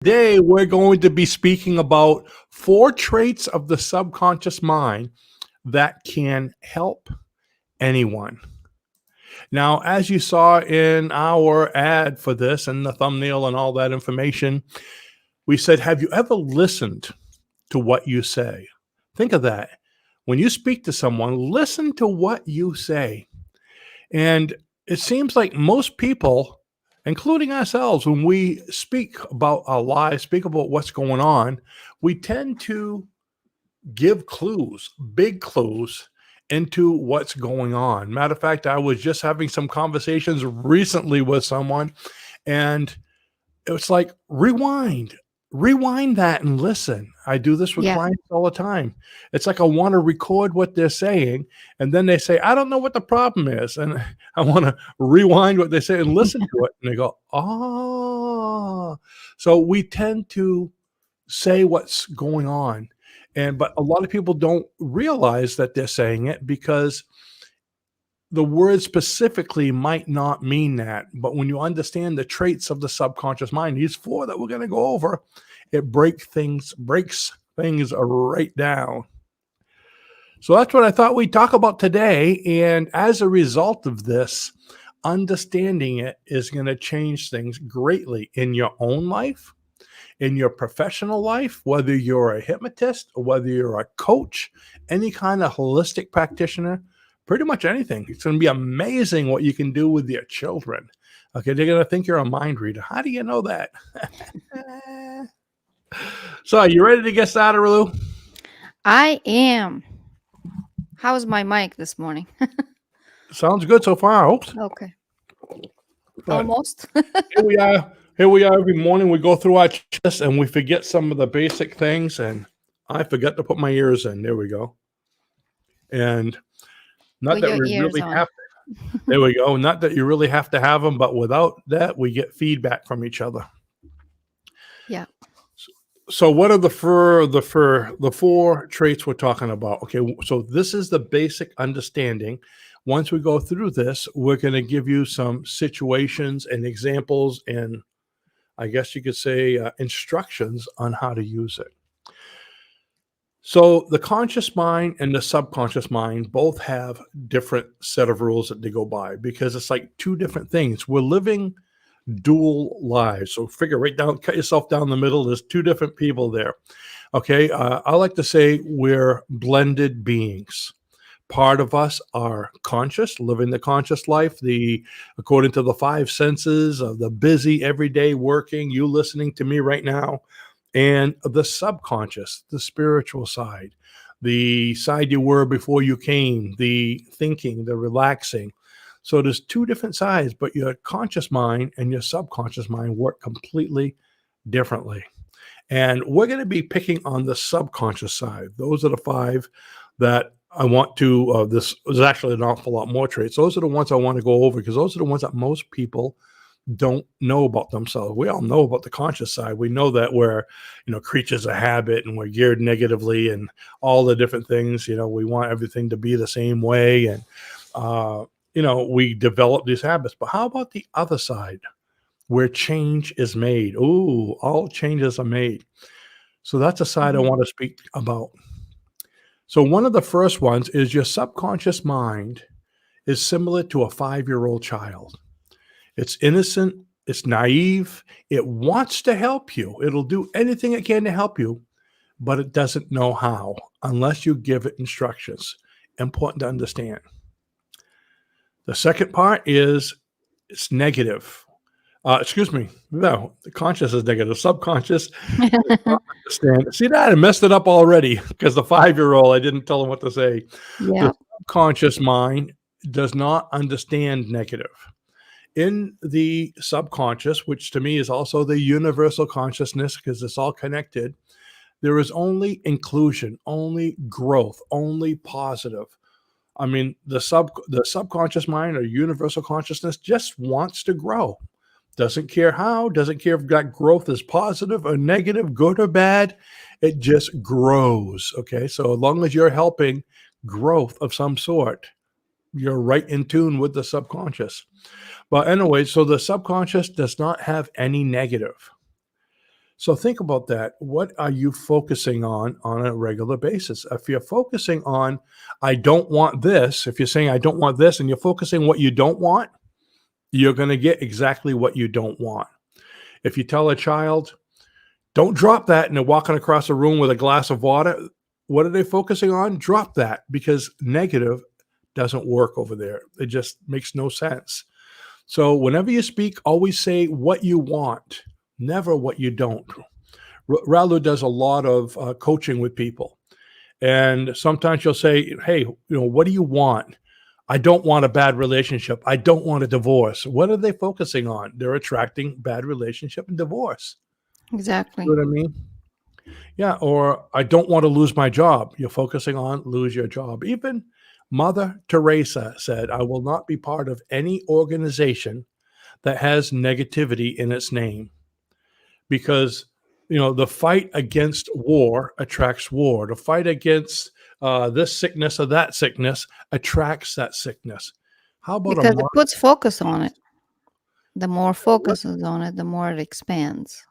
Today, we're going to be speaking about 4 traits of the subconscious mind that can help anyone. Now, as you saw in our ad for this and the thumbnail and all that information, we said, have you ever listened to what you say? Think of that. When you speak to someone, listen to what you say. And it seems like most people, including ourselves, when we speak about our lives, speak about what's going on, we tend to give clues, big clues into what's going on. Matter of fact, I was just having some conversations recently with someone, and it's like rewind that and listen. I do this with Yeah. clients all the time. It's like I want to record what they're saying, and then they say, I don't know what the problem is. And I want to rewind what they say and listen to it. And they go, oh. So we tend to say what's going on. But a lot of people don't realize that they're saying it because the word specifically might not mean that, but when you understand the traits of the subconscious mind, these 4 that we're going to go over, it breaks things right down. So that's what I thought we'd talk about today. And as a result of this, understanding it is going to change things greatly in your own life, in your professional life, whether you're a hypnotist or whether you're a coach, any kind of holistic practitioner, pretty much anything. It's going to be amazing what you can do with your children. Okay, they're going to think you're a mind reader. How do you know that? So, are you ready to get started, Ralu? I am. How's my mic this morning? Sounds good so far. I hope so. Okay. But Almost. Here we are. Every morning. We go through our chest and we forget some of the basic things. And I forget to put my ears in. There we go. And not Put that your we ears really on. have to. There we go. Not that you really have to have them, but without that, we get feedback from each other. Yeah. So, what are the 4 traits we're talking about? Okay, so this is the basic understanding. Once we go through this, we're going to give you some situations and examples, and I guess you could say instructions on how to use it. So, the conscious mind and the subconscious mind both have different set of rules that they go by because it's like 2 different things. We're living dual lives. So cut yourself down the middle. There's 2 different people there. Okay. I like to say we're blended beings. Part of us are conscious, living the conscious life, according to the 5 senses of the busy everyday working, you listening to me right now, and the subconscious, the spiritual side, the side you were before you came, the thinking, the relaxing. So there's 2 different sides, but your conscious mind and your subconscious mind work completely differently. And we're going to be picking on the subconscious side. Those are the 5 that I want to, this is actually an awful lot more traits. Those are the ones I want to go over because those are the ones that most people don't know about themselves. We all know about the conscious side. We know that we're, creatures of habit and we're geared negatively and all the different things. We want everything to be the same way. And, we develop these habits. But how about the other side where change is made? Ooh, all changes are made. So that's a side I want to speak about. So one of the first ones is your subconscious mind is similar to a 5-year-old child. It's innocent. It's naive. It wants to help you. It'll do anything it can to help you, but it doesn't know how unless you give it instructions. Important to understand. The second part is it's negative. No, the conscious is negative. Subconscious does not understand. See that? I messed it up already because the 5-year-old, I didn't tell him what to say. Yeah. The subconscious mind does not understand negative. In the subconscious, which to me is also the universal consciousness because it's all connected, there is only inclusion, only growth, only positive. I mean, the subconscious mind or universal consciousness just wants to grow. Doesn't care how, doesn't care if that growth is positive or negative, good or bad. It just grows. Okay. So as long as you're helping growth of some sort, you're right in tune with the subconscious. But anyway, so the subconscious does not have any negative. So think about that. What are you focusing on a regular basis? If you're focusing on, I don't want this, if you're saying, I don't want this, and you're focusing what you don't want, you're going to get exactly what you don't want. If you tell a child, don't drop that, and they're walking across a room with a glass of water, what are they focusing on? Drop that, because negative doesn't work over there. It just makes no sense. So whenever you speak, always say what you want, never what you don't. Ralu does a lot of coaching with people. And sometimes you'll say, hey, what do you want? I don't want a bad relationship. I don't want a divorce. What are they focusing on? They're attracting bad relationship and divorce. Exactly. You know what I mean? Yeah. Or I don't want to lose my job. You're focusing on lose your job. Even Mother Teresa said, I will not be part of any organization that has negativity in its name, because the fight against war attracts war. The fight against this sickness or that sickness attracts that sickness. How about Because it puts focus on it. The more focus is on it, the more it expands.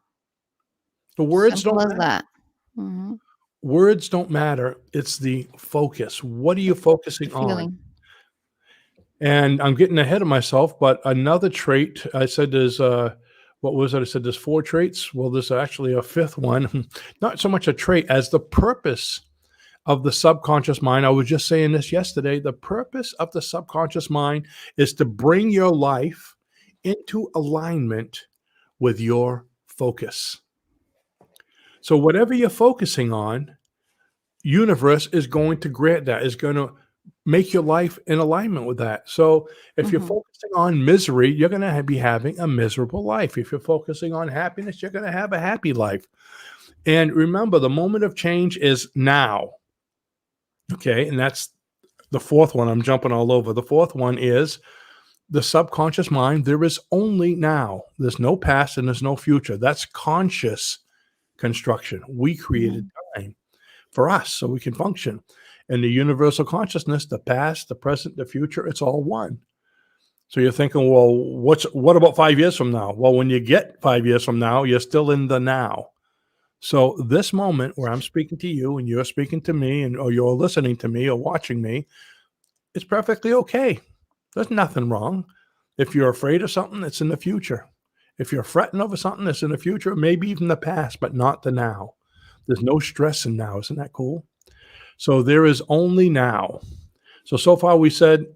The words Simple don't as matter. that. Mm-hmm. Words don't matter. It's the focus. What are you focusing on? Feeling. And I'm getting ahead of myself, but another trait I said is, what was it? I said there's 4 traits. Well, there's actually a 5th one. Not so much a trait as the purpose of the subconscious mind. I was just saying this yesterday. The purpose of the subconscious mind is to bring your life into alignment with your focus. So whatever you're focusing on, universe is going to grant that, is going to make your life in alignment with that. So if you're focusing on misery, you're going to be having a miserable life. If you're focusing on happiness, you're going to have a happy life. And remember, the moment of change is now. Okay. And that's the 4th one. I'm jumping all over. The 4th one is the subconscious mind. There is only now. There's no past and there's no future. That's conscious construction. We created time for us so we can function. And the universal consciousness, the past, the present, the future, it's all one. So you're thinking, well, what about 5 years from now? Well, when you get 5 years from now, you're still in the now. So this moment where I'm speaking to you and you're speaking to me, or you're listening to me or watching me, it's perfectly okay. There's nothing wrong. If you're afraid of something, it's in the future. If you're fretting over something, it's in the future, maybe even the past, but not the now. There's no stress in now. Isn't that cool? So there is only now. So far we said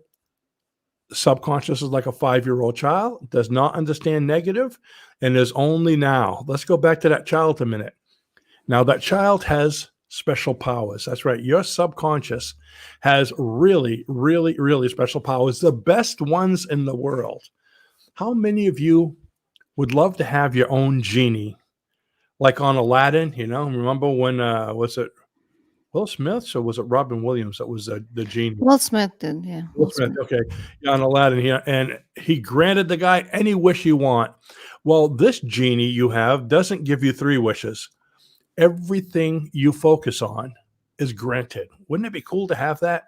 subconscious is like a 5-year-old child, does not understand negative, and is only now. Let's go back to that child a minute. Now that child has special powers. That's right. Your subconscious has really, really, really special powers, the best ones in the world. How many of you would love to have your own genie? Like on Aladdin, remember when, was it Will Smith or was it Robin Williams that was the genie? Will Smith did, yeah. Will Smith, okay. Yeah, on Aladdin here. And he granted the guy any wish you want. Well, this genie you have doesn't give you 3 wishes. Everything you focus on is granted. Wouldn't it be cool to have that?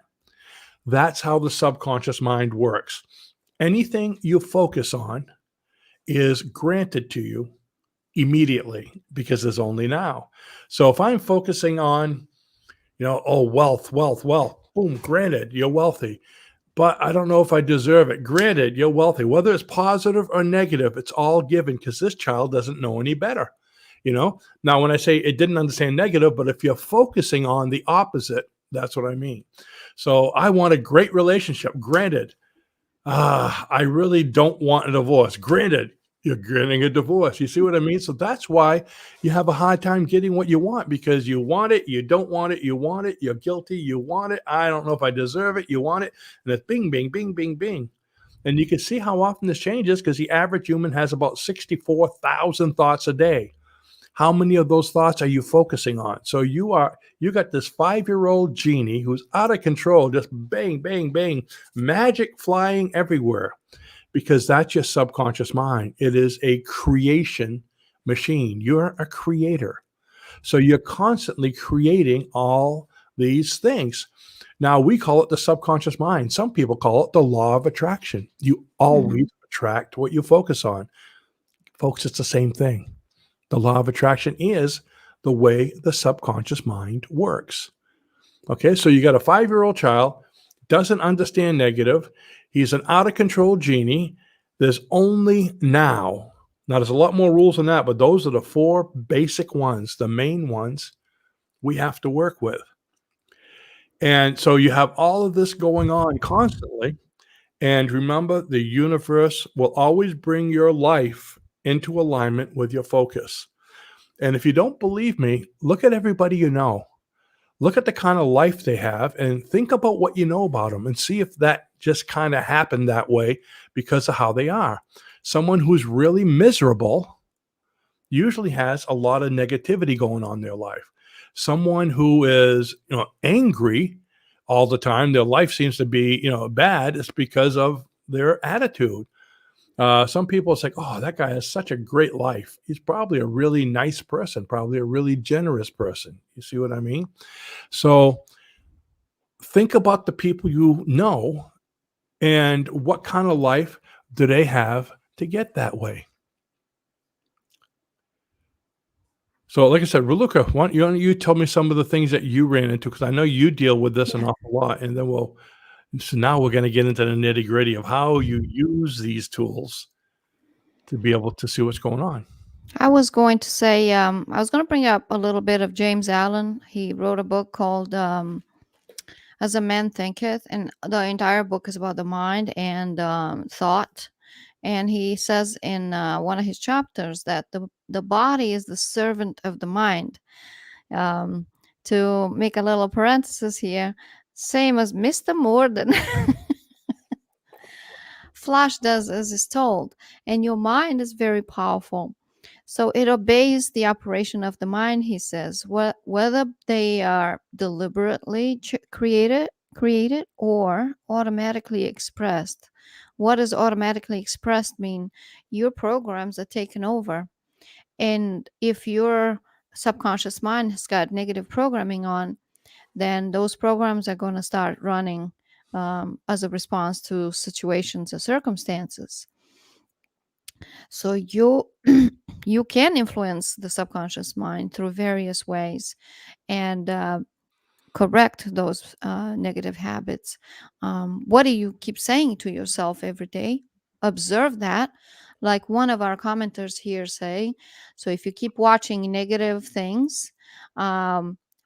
That's how the subconscious mind works. Anything you focus on is granted to you immediately because there's only now. So if I'm focusing on, wealth, boom, granted, you're wealthy. But I don't know if I deserve it. Granted, you're wealthy. Whether it's positive or negative, it's all given because this child doesn't know any better. Now, when I say it didn't understand negative, but if you're focusing on the opposite, that's what I mean. So I want a great relationship. Granted, I really don't want a divorce. Granted, you're getting a divorce. You see what I mean? So that's why you have a hard time getting what you want, because you want it, you don't want it, you want it, you're guilty, you want it. I don't know if I deserve it, you want it. And it's bing, bing, bing, bing, bing. And you can see how often this changes because the average human has about 64,000 thoughts a day. How many of those thoughts are you focusing on? So you got this 5-year-old genie who's out of control, just bang, bang, bang, magic flying everywhere, because that's your subconscious mind. It is a creation machine. You're a creator. So you're constantly creating all these things. Now we call it the subconscious mind. Some people call it the law of attraction. You always attract what you focus on. Folks, it's the same thing. The law of attraction is the way the subconscious mind works. Okay, so you got a 5-year-old child, doesn't understand negative. He's an out of control genie. There's only now. Now, there's a lot more rules than that, but those are the 4 basic ones, the main ones we have to work with. And so you have all of this going on constantly. And remember, the universe will always bring your life into alignment with your focus. And if you don't believe me, look at everybody you know. Look at the kind of life they have and think about what you know about them and see if that just kind of happened that way because of how they are. Someone who's really miserable usually has a lot of negativity going on in their life. Someone who is, angry all the time, their life seems to be, bad, it's because of their attitude. Some people say, oh, that guy has such a great life. He's probably a really nice person, probably a really generous person. You see what I mean? So think about the people you know and what kind of life do they have to get that way? So, like I said, Raluca, why don't you tell me some of the things that you ran into? Because I know you deal with this an Yeah. awful lot. And then so now we're going to get into the nitty gritty of how you use these tools to be able to see what's going on. I was going to say, I was going to bring up a little bit of James Allen. He wrote a book called As a Man Thinketh, and the entire book is about the mind and thought. And he says in one of his chapters that the body is the servant of the mind. Um, to make a little parenthesis here, same as Mr. Morden. Flash does as is told, and your mind is very powerful. So it obeys the operation of the mind, he says, whether they are deliberately created or automatically expressed. What does automatically expressed mean? Your programs are taken over. And if your subconscious mind has got negative programming on, then those programs are going to start running as a response to situations or circumstances. So you you can influence the subconscious mind through various ways and correct those negative habits. What do you keep saying to yourself every day? Observe that. Like one of our commenters here say, so if you keep watching negative things,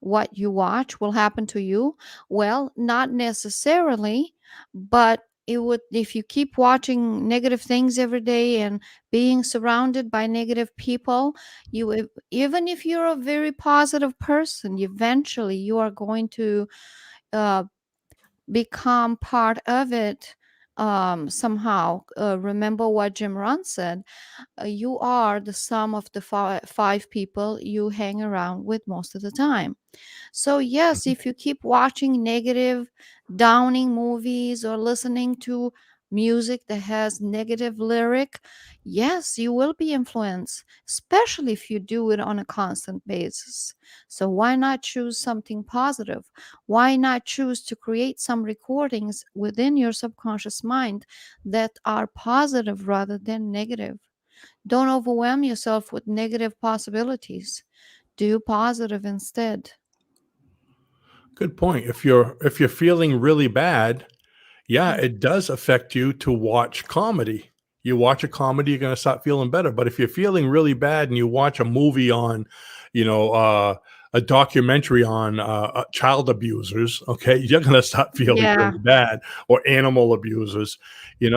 what you watch will happen to you. Well, not necessarily, but it would, if you keep watching negative things every day and being surrounded by negative people, even if you're a very positive person, eventually you are going to uh, become part of it somehow. Remember what Jim Rohn said: you are the sum of the five people you hang around with most of the time. So, yes, if you keep watching negative, downing movies or listening to music that has negative lyric, yes, you will be influenced, especially if you do it on a constant basis. So, why not choose something positive? Why not choose to create some recordings within your subconscious mind that are positive rather than negative? Don't overwhelm yourself with negative possibilities. Do positive instead. Good point. If you're feeling really bad, yeah, it does affect you to watch comedy. You watch a comedy, you're gonna start feeling better. But if you're feeling really bad and you watch a movie on, you know, a documentary on child abusers, okay, you're gonna start feeling Yeah. really bad, or animal abusers.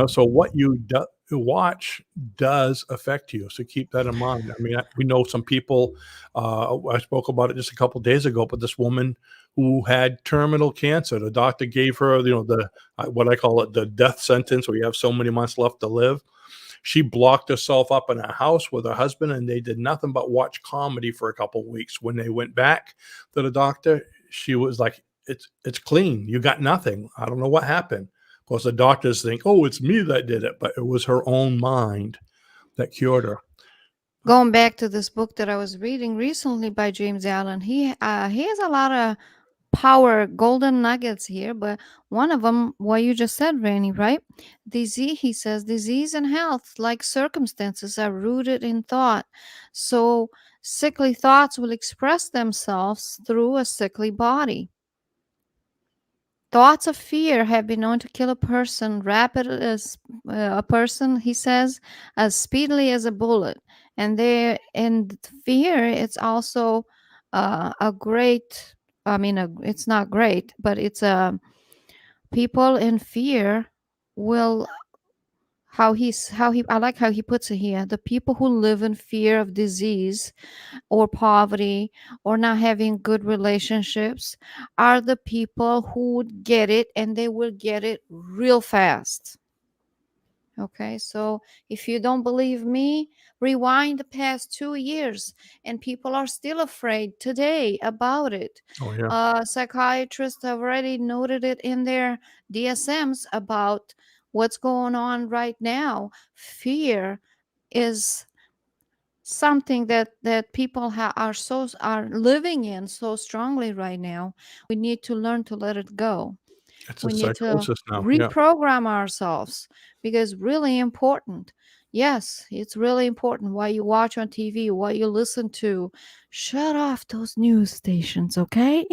So what you watch does affect you. So keep that in mind. I mean, we know some people. I spoke about it just a couple days ago, but this woman who had terminal cancer, the doctor gave her, the what I call it, the death sentence, where you have so many months left to live. She blocked herself up in a house with her husband, and they did nothing but watch comedy for a couple of weeks. When they went back to the doctor, she was like, "It's clean. You got nothing. I don't know what happened." Of course, the doctors think, "Oh, it's me that did it," but it was her own mind that cured her. Going back to this book that I was reading recently by James Allen, he has a lot of power golden nuggets here, but one of them, what you just said, Rene, right? Disease, he says, disease and health, like circumstances, are rooted in thought. So sickly thoughts will express themselves through a sickly body. Thoughts of fear have been known to kill a person rapid as a person, he says, as speedily as a bullet. And fear, it's also a great. I mean, it's not great, but it's a people in fear will. How he I like how he puts it here. The people who live in fear of disease or poverty or not having good relationships are the people who would get it, and they will get it real fast. Okay, so if you don't believe me, rewind the past 2 years, and people are still afraid today about it. Oh yeah. Psychiatrists have already noted it in their DSMs about what's going on right now. Fear is something that people are living in so strongly right now. We need to learn to let it go. It's a We need to psychosis now. Yeah. reprogram ourselves, because really important. Yes, it's really important what you watch on TV, what you listen to. Shut off those news stations, okay?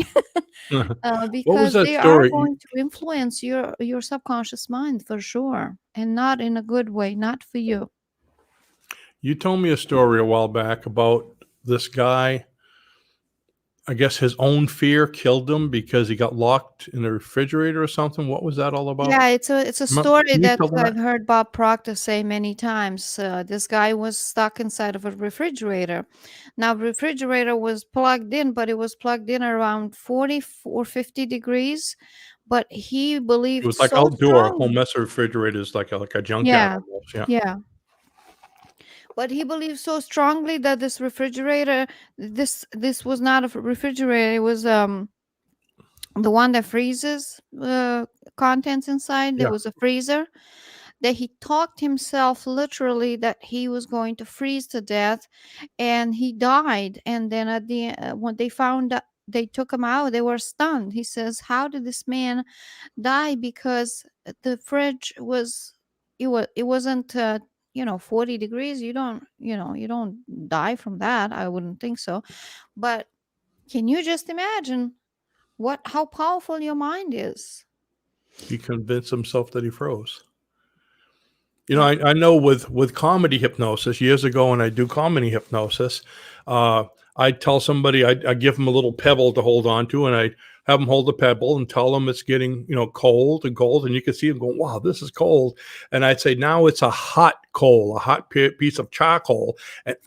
What was Because that they are story? going to influence your subconscious mind for sure, and not in a good way, not for you. You told me a story a while back about this guy. I guess his own fear killed him because he got locked in the refrigerator or something. What was that all about? Yeah, it's a story Can you that tell that? I've heard Bob Proctor say many times. This guy was stuck inside of a refrigerator. Now, refrigerator was plugged in, but it was plugged in around 40 or 50 degrees. But he It believed was like so outdoor. Home strongly. mess refrigerator is like a junkyard Yeah, almost. Yeah. yeah. But he believed so strongly that this refrigerator, this was not a refrigerator. It was the one that freezes contents inside. There Yeah. was a freezer that he talked himself literally that he was going to freeze to death, and he died. And then at the when they found out, they took him out, they were stunned. He says, how did this man die? Because the fridge was, it wasn't 40 degrees. You don't die from that. I wouldn't think so. But can you just imagine how powerful your mind is? He convinced himself that he froze. Yeah. I know with comedy hypnosis years ago, when I do comedy hypnosis, uh, I tell somebody, I give them a little pebble to hold on to, and I have them hold the pebble and tell them it's getting cold and cold, and you can see them going, "Wow, this is cold." And I'd say, "Now it's a hot coal, a hot piece of charcoal," and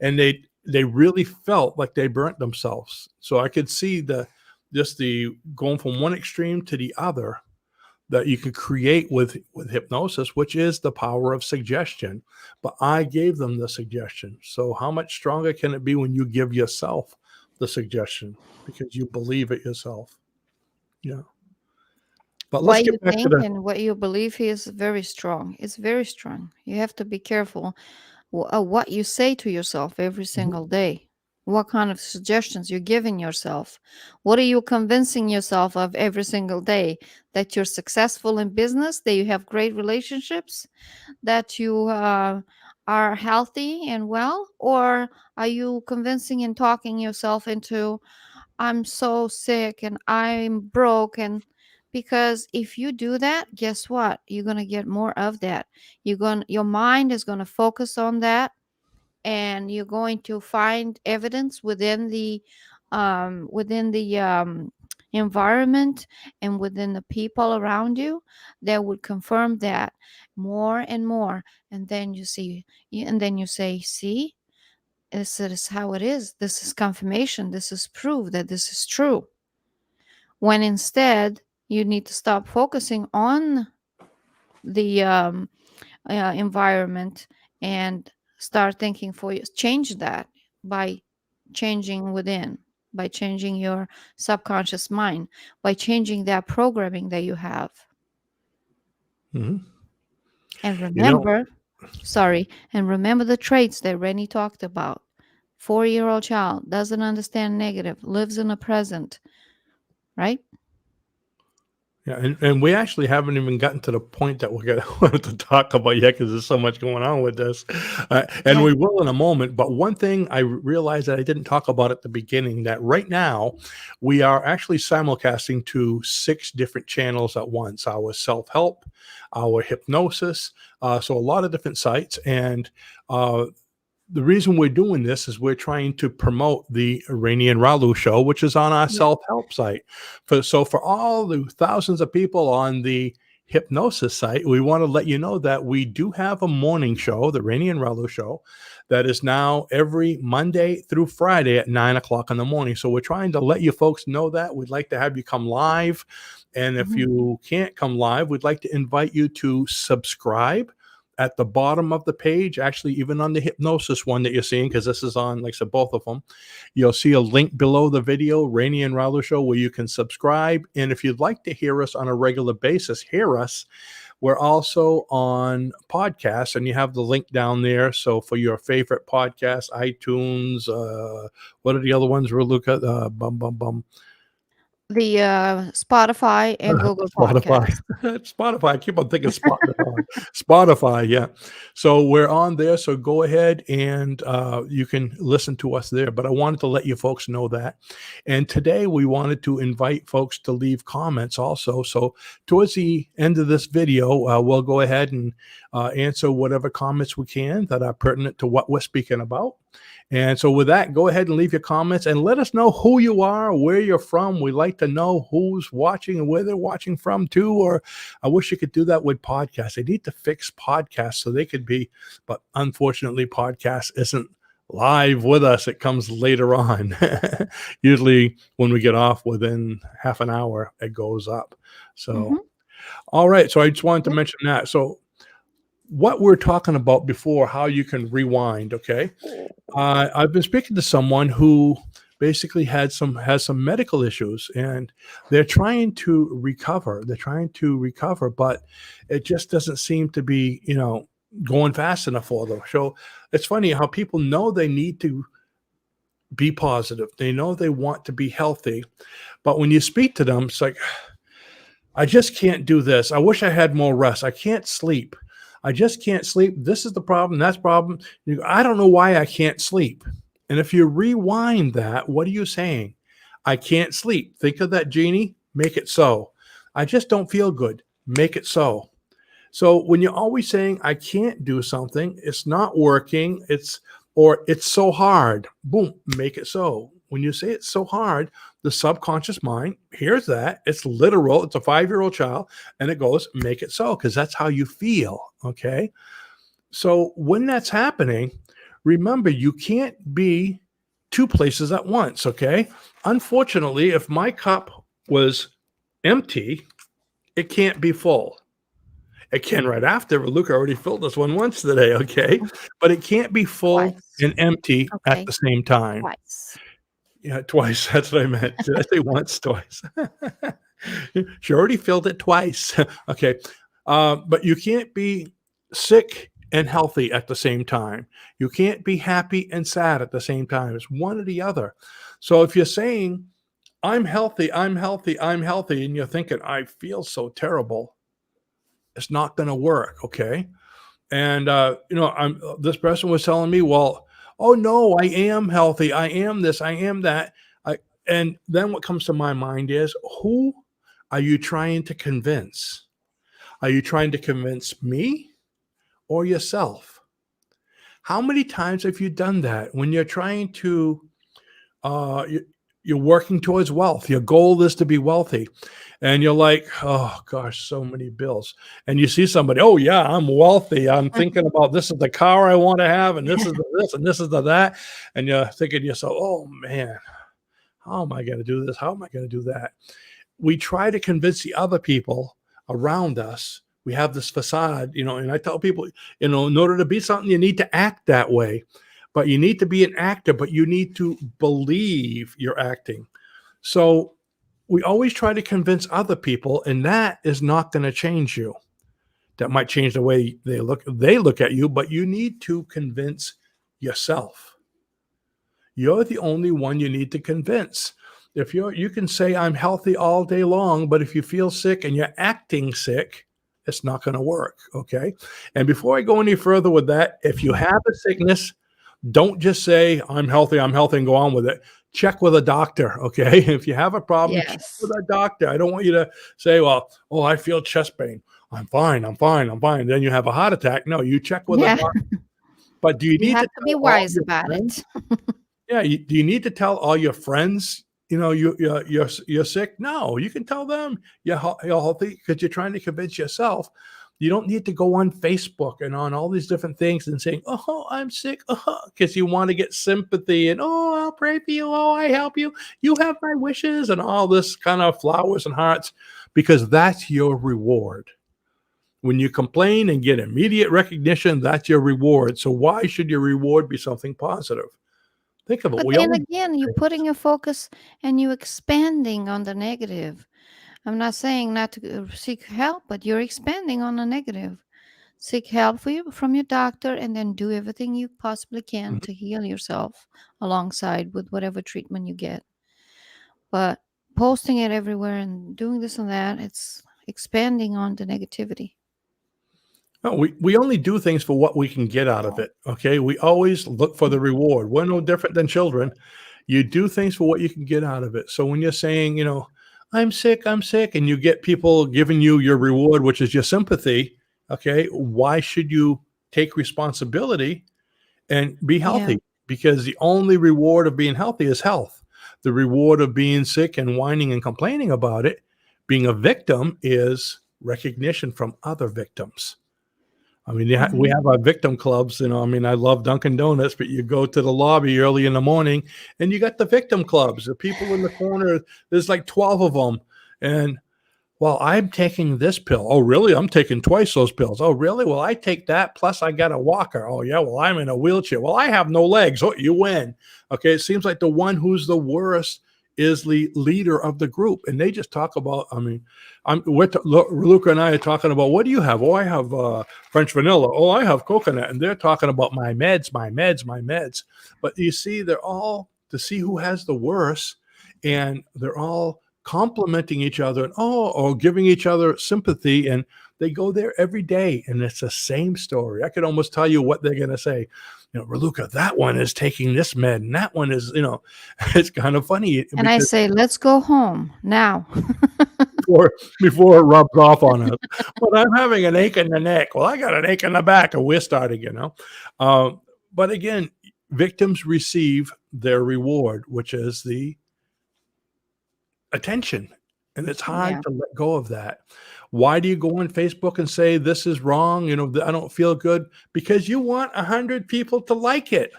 and they really felt like they burnt themselves. So I could see the going from one extreme to the other that you can create with hypnosis, which is the power of suggestion. But I gave them the suggestion. So how much stronger can it be when you give yourself the suggestion because you believe it yourself? Yeah. But let's What you get back to think the and what you believe is very strong. It's very strong. You have to be careful what you say to yourself every Mhm. single day. What kind of suggestions you're giving yourself? What are you convincing yourself of every single day? That you're successful in business, that you have great relationships, that you are healthy and well? Or are you convincing and talking yourself into, I'm so sick and I'm broke? Because if you do that, guess what? You're going to get more of that. Your mind is going to focus on that, and you're going to find evidence within the environment and within the people around you that would confirm that more and more. And then you say, see, this is how it is. This is confirmation. This is proof that this is true. When instead you need to stop focusing on the environment and start thinking for you. Change that by changing within, by changing your subconscious mind, by changing that programming that you have. Mhm. And you know, remember the traits that Rene talked about. 4-year-old child doesn't understand negative, lives in the present, right? Yeah, and we actually haven't even gotten to the point that we're going to talk about yet because there's so much going on with this, and Yeah. we will in a moment. But one thing I realized that I didn't talk about at the beginning, that right now we are actually simulcasting to 6 different channels at once: our self-help, our hypnosis, so a lot of different sites. And uh, the reason we're doing this is we're trying to promote the Rene and Ralu show, which is on our Yeah. self-help site. For all the thousands of people on the hypnosis site, we want to let you know that we do have a morning show, the Rene and Ralu show, that is now every Monday through Friday at 9 o'clock in the morning. So we're trying to let you folks know that. We'd like to have you come live. And if Mhm. you can't come live, we'd like to invite you to subscribe at the bottom of the page, actually, even on the hypnosis one that you're seeing, because this is on, like I said, both of them. You'll see a link below the video, Rainy and Ralu Show, where you can subscribe. And if you'd like to hear us on a regular basis, hear us. We're also on podcasts, and you have the link down there. So for your favorite podcasts, iTunes, what are the other ones, Raluca? The Spotify and Google Spotify. Podcasts. Spotify. I keep on thinking Spotify. Spotify, yeah. So we're on there. So go ahead and you can listen to us there. But I wanted to let you folks know that. And today we wanted to invite folks to leave comments also. So towards the end of this video, we'll go ahead and answer whatever comments we can that are pertinent to what we're speaking about. And so with that, go ahead and leave your comments and let us know who you are, where you're from. We'd like to know who's watching and where they're watching from too. Or I wish you could do that with podcasts. They need to fix podcasts so they could be, but unfortunately, podcast isn't live with us. It comes later on. Usually when we get off within half an hour, it goes up. So, Mhm. all right. So I just wanted to Yep. mention that. So what we're talking about before, how you can rewind. Okay. I've been speaking to someone who basically has some medical issues, and they're trying to recover. They're trying to recover, but it just doesn't seem to be, going fast enough for them. So it's funny how people know they need to be positive. They know they want to be healthy, but when you speak to them, it's like, I just can't do this. I wish I had more rest. I can't sleep. I just can't sleep. This is the problem. That's the problem. You go, I don't know why I can't sleep. And if you rewind that, what are you saying? I can't sleep. Think of that genie. Make it so. I just don't feel good. Make it so. So when you're always saying I can't do something, it's not working, or it's so hard. Boom, make it so. When you say it's so hard, the subconscious mind hears that. It's literal. It's a 5-year-old child, and it goes, make it so, because that's how you feel. Okay. So when that's happening, remember you can't be 2 places at once. Okay. Unfortunately, if my cup was empty, it can't be full. It can right after, but Luke already filled this one once today, okay? But it can't be full Twice. and empty at Okay. the same time. Twice. Yeah, twice. That's what I meant. Did I say once? Twice. She already filled it twice. Okay. But you can't be sick and healthy at the same time. You can't be happy and sad at the same time. It's one or the other. So if you're saying, I'm healthy, I'm healthy, I'm healthy, and you're thinking, I feel so terrible, it's not going to work. Okay. And I'm this person was telling me, well, oh no, I am healthy. I am this, I am that. And then what comes to my mind is, who are you trying to convince? Are you trying to convince me or yourself? How many times have you done that when you're trying to you, you're working towards wealth. Your goal is to be wealthy. And you're like, oh gosh, so many bills. And you see somebody, oh yeah, I'm wealthy. I'm thinking about this is the car I want to have, and this is the this, and this is the that. And you're thinking to yourself, oh man, how am I going to do this? How am I going to do that? We try to convince the other people around us. We have this facade, and I tell people, in order to be something, you need to act that way. But you need to be an actor, but you need to believe you're acting. So we always try to convince other people, and that is not going to change you. That might change the way they look at you, but you need to convince yourself. You're the only one you need to convince. If you can say I'm healthy all day long, but if you feel sick and you're acting sick, it's not going to work. Okay. And before I go any further with that, if you have a sickness, don't just say I'm healthy, and go on with it. Check with a doctor. Okay. If you have a problem, check with Yes. a doctor. I don't want you to say, well, oh, I feel chest pain. I'm fine. I'm fine. I'm fine. Then you have a heart attack. No, you check with a Yeah. doctor. But do you You need have to to be tell all wise your about friends? it. Yeah, do you need to tell all your friends, you're sick? No, you can tell them you're healthy because you're trying to convince yourself. You don't need to go on Facebook and on all these different things and saying, "Oh, I'm sick," because you want to get sympathy and, "Oh, I'll pray for you. Oh, I help you. You have my wishes," and all this kind of flowers and hearts, because that's your reward. When you complain and get immediate recognition, that's your reward. So why should your reward be something positive? Think of it. But We then all do again, you're things. putting your focus and you expanding on the negative. I'm not saying not to seek help, but you're expanding on the negative. Seek help for you from your doctor and then do everything you possibly can Mhm. to heal yourself alongside with whatever treatment you get. But posting it everywhere and doing this and that, it's expanding on the negativity. No, we only do things for what we can get out of it, okay? We always look for the reward. We're no different than children. You do things for what you can get out of it. So when you're saying, I'm sick," and you get people giving you your reward, which is your sympathy, okay, why should you take responsibility and be Yeah. healthy? Because the only reward of being healthy is health. The reward of being sick and whining and complaining about it, being a victim, is recognition from other victims. I mean, yeah, we Hmm. have our victim clubs, I mean, I love Dunkin' Donuts, but you go to the lobby early in the morning and you got the victim clubs, the people in the corner, there's like 12 of them. And, "Well, I'm taking this pill." "Oh, really? I'm taking twice those pills." "Oh, really? Well, I take that, plus I got a walker." "Oh, yeah, well, I'm in a wheelchair." "Well, I have no legs." "Oh, you win." Okay, it seems like the one who's the worst is the leader of the group, and they just talk about, I mean, Luca and I are talking about, "What do you have?" "Oh, I have, French vanilla." "Oh, I have coconut." And they're talking about my meds, my meds, my meds. But you see, they're all to see who has the worst, and they're all complimenting each other and, or giving each other sympathy, and they go there every day, and it's the same story. I could almost tell you what they're going to say. "Raluca, that one is taking this med, and that one is," it's kind of funny And I because say, let's go home now. before before it rubs off on us. "But I'm having an ache in the neck." "Well, I got an ache in the back," and we're starting. But again, victims receive their reward, which is the attention, and it's hard Yeah. to let go of that. Why do you go on Facebook and say, "This is wrong, I don't feel good"? Because you want 100 people to like it.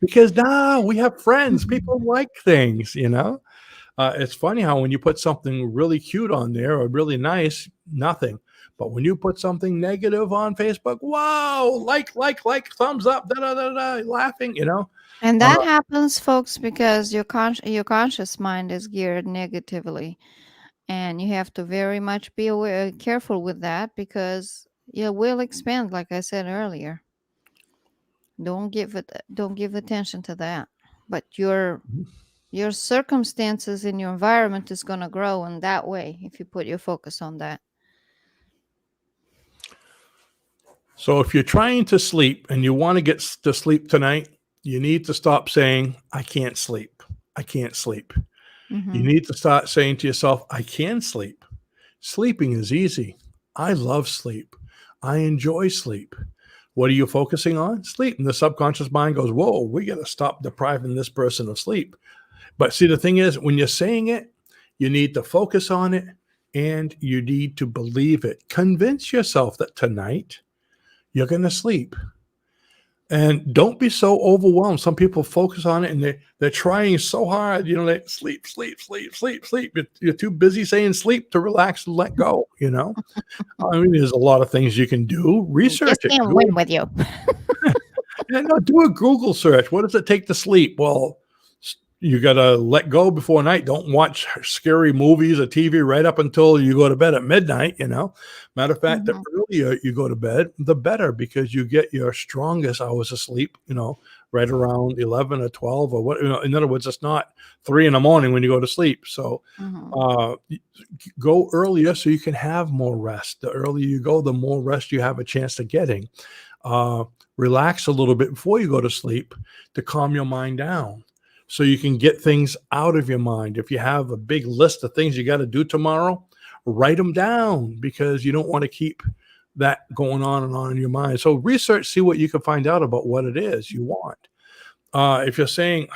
Because now we have friends, Mhm. people like things. It's funny how when you put something really cute on there or really nice, nothing. But when you put something negative on Facebook, wow, like, thumbs up, da da da da, laughing. And Uh, that happens, folks, because your conscious mind is geared negatively, and you have to very much be aware, careful with that, because you will expand, like I said earlier. Don't give attention to that. But your circumstances in your environment is going to grow in that way if you put your focus on that. so if you're trying to sleep and you want to get to sleep tonight, you need to stop saying, "I can't sleep. I can't sleep." You Hmm. need to start saying to yourself, "I can sleep. Sleeping is easy. I love sleep. I enjoy sleep." What are you focusing on? Sleep. And the subconscious mind goes, "Whoa, we got to stop depriving this person of sleep." But see, the thing is, when you're saying it, you need to focus on it and you need to believe it. Convince yourself that tonight you're going to sleep. And don't be so overwhelmed. Some people focus on it and they're trying so hard, they sleep, sleep, sleep, sleep, sleep. You're too busy saying sleep to relax and let go. I mean, there's a lot of things you can do. Just Research it. can't win with you. Yeah, no, do a Google search. What does it take to sleep? Well, you got to let go before night. Don't watch scary movies or TV right up until you go to bed at midnight. Matter of fact, the Hmm. earlier you go to bed, the better, because you get your strongest hours of sleep, right around 11 or 12 or what, in other words, it's not 3 in the morning when you go to sleep. So Mhm. uh, go earlier so you can have more rest. The earlier you go, the more rest you have a chance of getting. Uh, Relax a little bit before you go to sleep to calm your mind down so you can get things out of your mind. If you have a big list of things you got to do tomorrow, write them down because you don't want to keep that going on and on in your mind. So research, see what you can find out about what it is you want. If you're saying,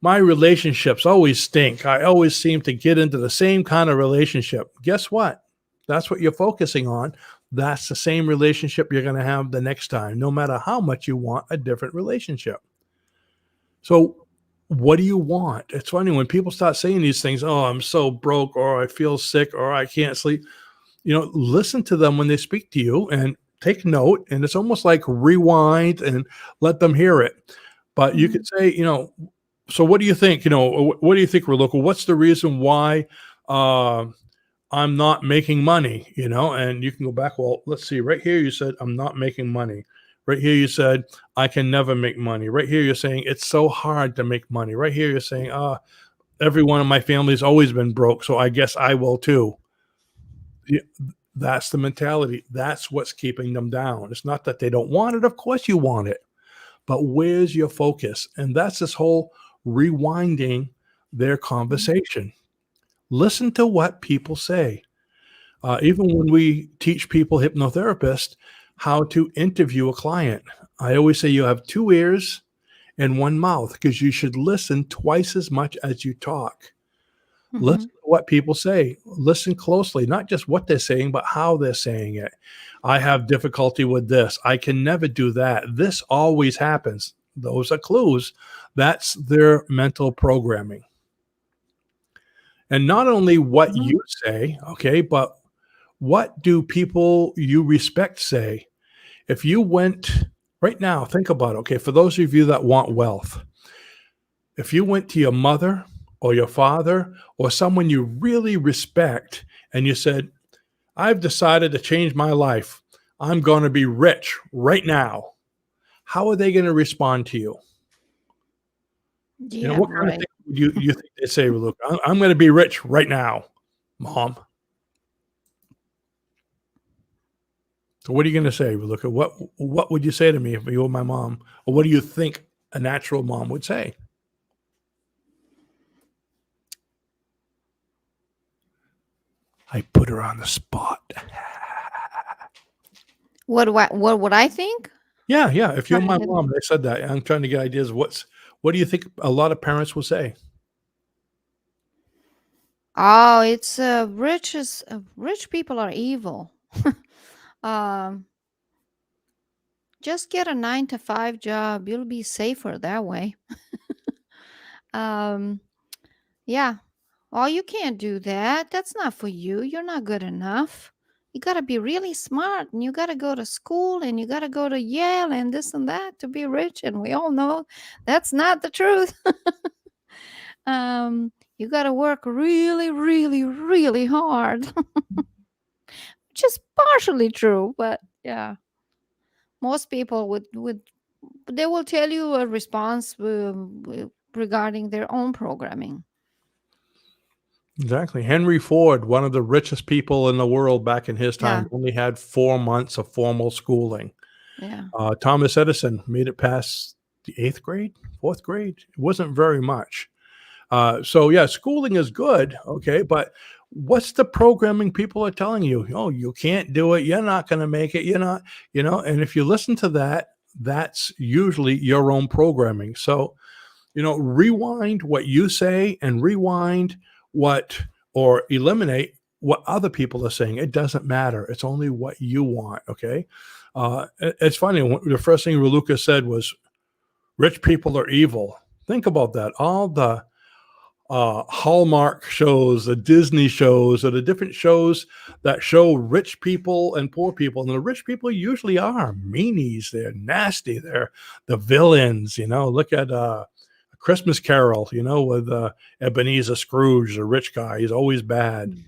my relationships always stink, I always seem to get into the same kind of relationship. Guess what? That's what you're focusing on. That's the same relationship you're going to have the next time, no matter how much you want a different relationship. So, what do you want? It's funny when people start saying these things, oh, I'm so broke, or I feel sick, or I can't sleep. Listen to them when they speak to you and take note. And it's almost like rewind and let them hear it. But you could Mhm. say, so what do you think? What do you think, Raluca? What's the reason why uh, I'm not making money? And you can go back. Well, let's see. Right here, you said I'm not making money. Right here, you said I can never make money. Right here, you're saying it's so hard to make money. Right here, you're saying, everyone in my family's always been broke, so I guess I will too. Yeah, that's the mentality. That's what's keeping them down. It's not that they don't want it. Of course, you want it, but where's your focus? And that's this whole rewinding their Mhm. conversation. Listen to what people say. Even when we teach people, hypnotherapists, how to interview a client, I always say you have 2 ears and 1 mouth because you should listen twice as much as you talk. Listen Mhm. to what people say. Listen closely, not just what they're saying, but how they're saying it. I have difficulty with this. I can never do that. This always happens. Those are clues. That's their mental programming. And not only what Mhm. you say, okay, but what do people you respect say? If you went right now, think about it. Okay, for those of you that want wealth, if you went to your mother or your father or someone you really respect and you said, I've decided to change my life, I'm going to be rich right now, how are they going to respond to you? Yeah, What kind of right. thing would you think they say, look, I'm going to be rich right now, mom? So what are you going to say? Look at what would you say to me if you were my mom? Or what do you think a natural mom would say? I put her on the spot. What would I think? Yeah, yeah. If you're Trying to my get mom, they said that. I'm trying to get ideas. What do you think a lot of parents will say? Oh, it's rich people are evil. um, just get a 9 to 5 job. You'll be safer that way. Um, yeah. Oh, you can't do that. That's not for you. You're not good enough. You got to be really smart and you got to go to school and you got to go to Yale and this and that to be rich. And we all know that's not the truth. You got to work really, really, really hard, which is partially true. But yeah, most people would they will tell you a response regarding their own programming. Exactly. Henry Ford, one of the richest people in the world back in his time, Yeah, only had 4 months of formal schooling. yeah. Thomas Edison made it past the 8th grade, 4th grade. It wasn't very much. So yeah, schooling is good, okay, but what's the programming people are telling you? Oh, you can't do it. You're not going to make it. You're not, And if you listen to that, that's usually your own programming. So rewind what you say and rewind what or eliminate what other people are saying. It doesn't matter. It's only what you want. Okay. It's funny. The first thing Raluca said was, rich people are evil. Think about that. All the Hallmark shows, the Disney shows, or the different shows that show rich people and poor people. And the rich people usually are meanies. They're nasty. They're the villains. Look at A Christmas Carol. With Ebenezer Scrooge, the rich guy. He's always bad. Mm.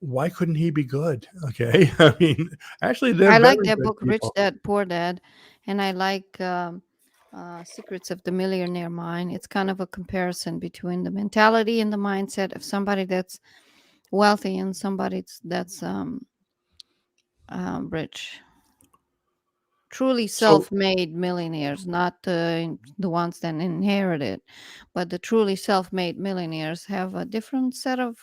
Why couldn't he be good? Okay, I mean, actually, they're I like very that good book, Rich people. Dad Poor Dad, and I like Secrets of the Millionaire Mind. It's kind of a comparison between the mentality and the mindset of somebody that's wealthy and somebody that's rich. Truly So self-made millionaires, not the ones that inherited, but the truly self-made millionaires have a different set of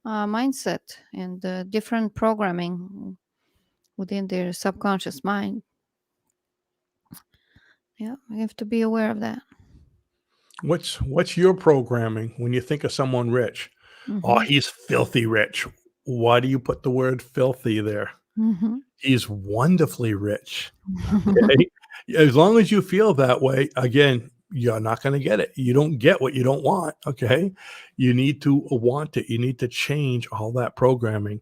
mindset and different programming within their subconscious mind. Yeah, we have to be aware of that. what's your programming when you think of someone rich? Oh, Hmm. he's filthy rich. Why do you put the word filthy there? Hmm. He's wonderfully rich. Okay? As long as you feel that way, again, you're not going to get it. You don't get what you don't want. Okay. You need to want it. You need to change all that programming.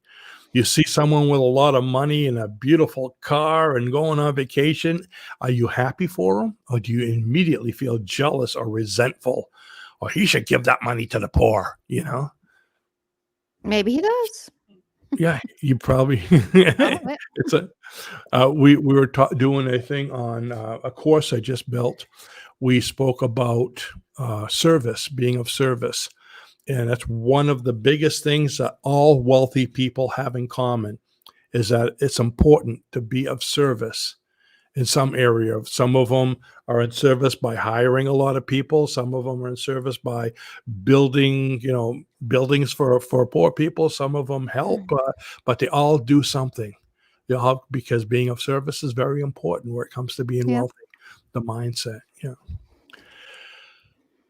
You see someone with a lot of money and a beautiful car and going on vacation. Are you happy for them? Or do you immediately feel jealous or resentful? Or he should give that money to the poor, you know? Maybe he does. Yeah, you probably Some of it. it's a we were doing a thing on a course I just built. We spoke about service, being of service, and that's one of the biggest things that all wealthy people have in common is that it's important to be of service in some area. Some of them are in service by hiring a lot of people. Some of them are in service by building, buildings for poor people. Some of them help, but they all do something. They all because being of service is very important where it comes to being Yeah. wealthy. The mindset, yeah.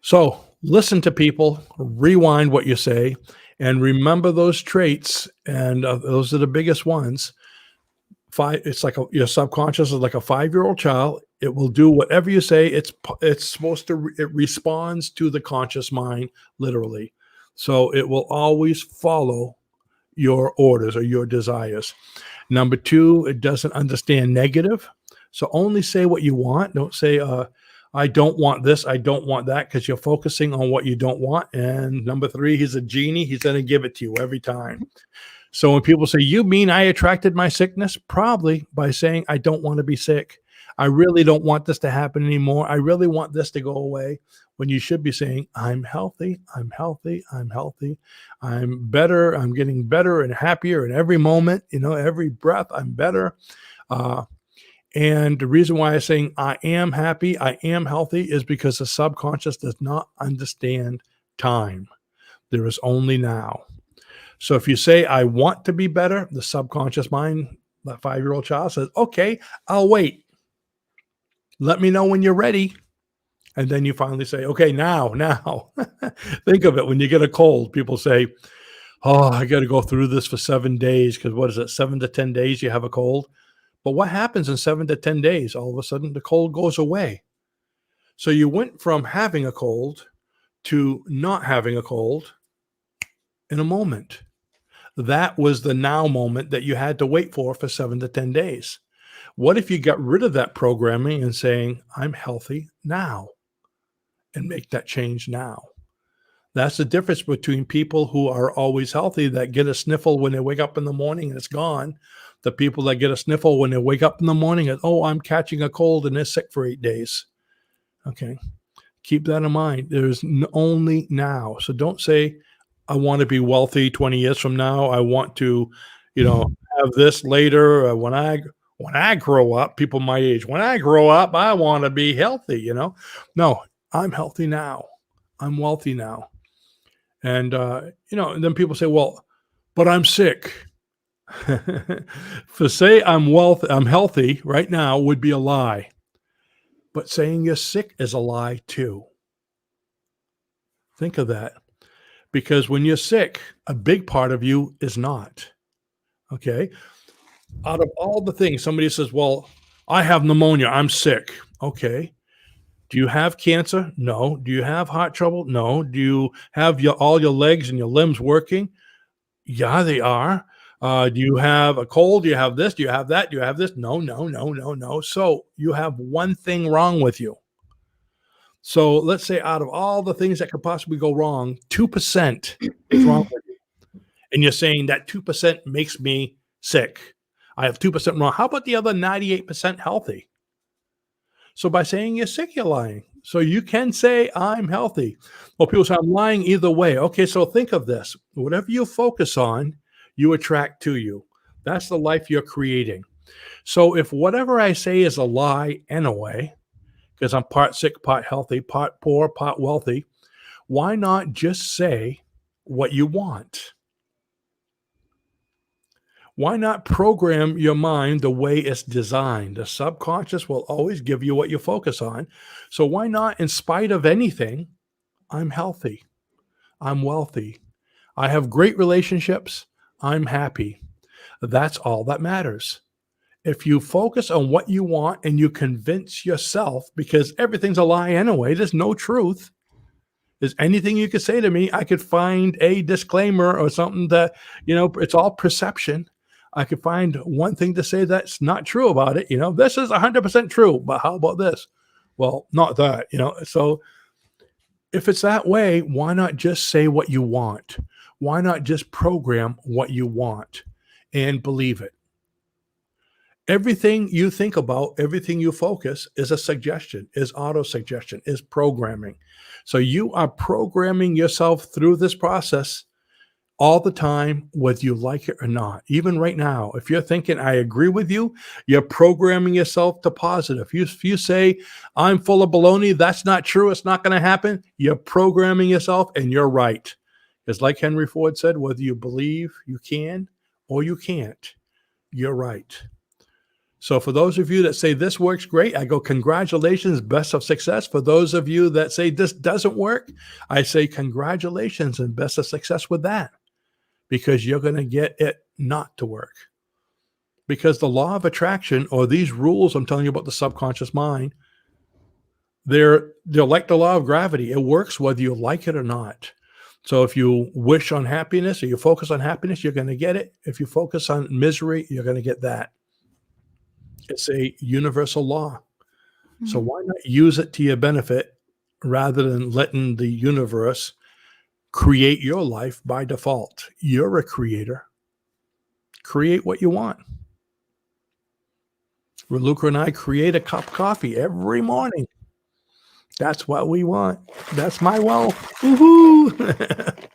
So listen to people, rewind what you say, and remember those traits. And those are the biggest ones. It's like your subconscious is like a 5-year-old child. It will do whatever you say. It's supposed to. It responds to the conscious mind, literally. So it will always follow your orders or your desires. Number two, it doesn't understand negative. So only say what you want. Don't say, I don't want this, I don't want that, because you're focusing on what you don't want. And number three, he's a genie. He's going to give it to you every time. So when people say, you mean I attracted my sickness? Probably by saying, I don't want to be sick. I really don't want this to happen anymore. I really want this to go away. When you should be saying, I'm healthy, I'm healthy, I'm healthy. I'm better. I'm getting better and happier in every moment, every breath, I'm better. And the reason why I'm saying I am happy, I am healthy is because the subconscious does not understand time. There is only now. So if you say, I want to be better, the subconscious mind, that 5-year-old child says, okay, I'll wait. Let me know when you're ready. And then you finally say, okay, now. Think of it. When you get a cold, people say, oh, I got to go through this for 7 days. Because what is it? 7 to 10 days you have a cold. But what happens in 7 to 10 days? All of a sudden, the cold goes away. So you went from having a cold to not having a cold in a moment. That was the now moment that you had to wait for 7 to 10 days. What if you got rid of that programming and saying, I'm healthy now, and make that change now? That's the difference between people who are always healthy that get a sniffle when they wake up in the morning and it's gone. The people that get a sniffle when they wake up in the morning and, oh, I'm catching a cold and they're sick for 8 days. Okay. Keep that in mind. There's only now. So don't say, I want to be wealthy 20 years from now. I want to, have this later. When I grow up, people my age, when I grow up, I want to be healthy, No, I'm healthy now. I'm wealthy now. And, and then people say, well, but I'm sick. To say I'm healthy right now would be a lie. But saying you're sick is a lie too. Think of that. Because when you're sick, a big part of you is not. Okay. Out of all the things, somebody says, well, I have pneumonia. I'm sick. Okay. Do you have cancer? No. Do you have heart trouble? No. Do you have all your legs and your limbs working? Yeah, they are. Do you have a cold? Do you have this? Do you have that? Do you have this? No, no, no, no, no. So you have one thing wrong with you. So let's say out of all the things that could possibly go wrong, 2% is wrong with you. And you're saying that 2% makes me sick. I have 2% wrong. How about the other 98% healthy? So by saying you're sick, you're lying. So you can say, I'm healthy. Well, people say, I'm lying either way. Okay, so think of this. Whatever you focus on, you attract to you. That's the life you're creating. So if whatever I say is a lie anyway, because I'm part sick, part healthy, part poor, part wealthy, why not just say what you want? Why not program your mind the way it's designed? The subconscious will always give you what you focus on. So why not, in spite of anything, I'm healthy, I'm wealthy, I have great relationships, I'm happy. That's all that matters. If you focus on what you want and you convince yourself, because everything's a lie anyway, there's no truth. There's anything you could say to me, I could find a disclaimer or something that, it's all perception. I could find one thing to say that's not true about it. This is 100% true, but how about this? Well, not that, So if it's that way, why not just say what you want? Why not just program what you want and believe it? Everything you think about, everything you focus is a suggestion, is auto-suggestion, is programming. So you are programming yourself through this process all the time, whether you like it or not. Even right now, if you're thinking, I agree with you, you're programming yourself to positive. If you say, I'm full of baloney, that's not true, it's not going to happen, you're programming yourself and you're right. Because like Henry Ford said, whether you believe you can or you can't, you're right. So for those of you that say this works great, I go, congratulations, best of success. For those of you that say this doesn't work, I say congratulations and best of success with that, because you're going to get it not to work. Because the law of attraction, or these rules I'm telling you about the subconscious mind, they're like the law of gravity. It works whether you like it or not. So if you wish on happiness or you focus on happiness, you're going to get it. If you focus on misery, you're going to get that. It's a universal law. So why not use it to your benefit rather than letting the universe create your life by default? You're a creator. Create what you want. Ralu and I create a cup of coffee every morning. That's what we want. That's my wealth. Woohoo!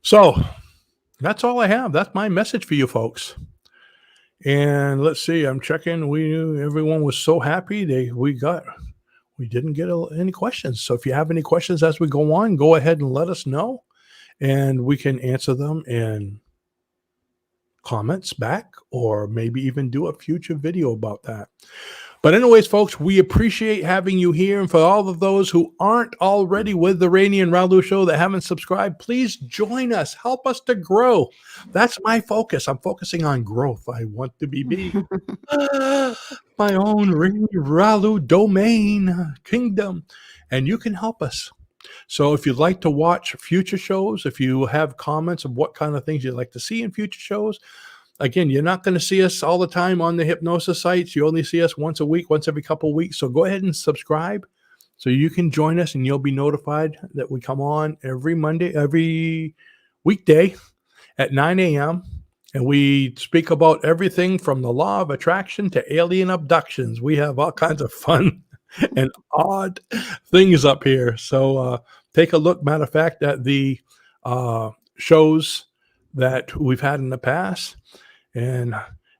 So that's all I have. That's my message for you folks. And let's see, I'm checking. Everyone was so happy. We didn't get any questions. So if you have any questions as we go on, go ahead and let us know, and we can answer them in comments back, or maybe even do a future video about that. But anyways, folks, we appreciate having you here. And for all of those who aren't already with the Rene and Ralu show that haven't subscribed, please join us. Help us to grow. That's my focus. I'm focusing on growth. I want to be big. My own Rene Ralu domain kingdom. And you can help us. So if you'd like to watch future shows, if you have comments of what kind of things you'd like to see in future shows, again, you're not going to see us all the time on the hypnosis sites. You only see us once a week, once every couple of weeks. So go ahead and subscribe so you can join us, and you'll be notified that we come on every weekday at 9 a.m. And we speak about everything from the law of attraction to alien abductions. We have all kinds of fun and odd things up here. So take a look, matter of fact, at the shows that we've had in the past. And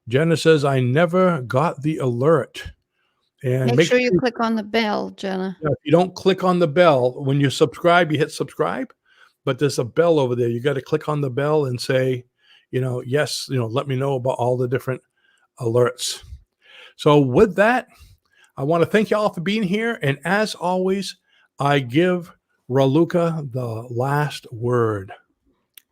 Jenna says, I never got the alert. And Make sure you click on the bell, Jenna. If you don't click on the bell, when you subscribe, you hit subscribe, but there's a bell over there. You got to click on the bell and say, yes, let me know about all the different alerts. So with that, I want to thank you all for being here. And as always, I give Raluca the last word.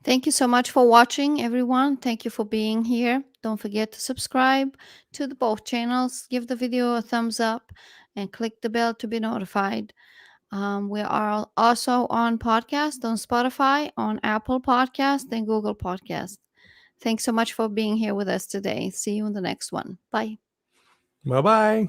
Thank you so much for watching, everyone. Thank you for being here. Don't forget to subscribe to both channels. Give the video a thumbs up and click the bell to be notified. We are also on podcast, on Spotify, on Apple Podcast, and Google Podcast. Thanks so much for being here with us today. See you in the next one. Bye. Bye-bye.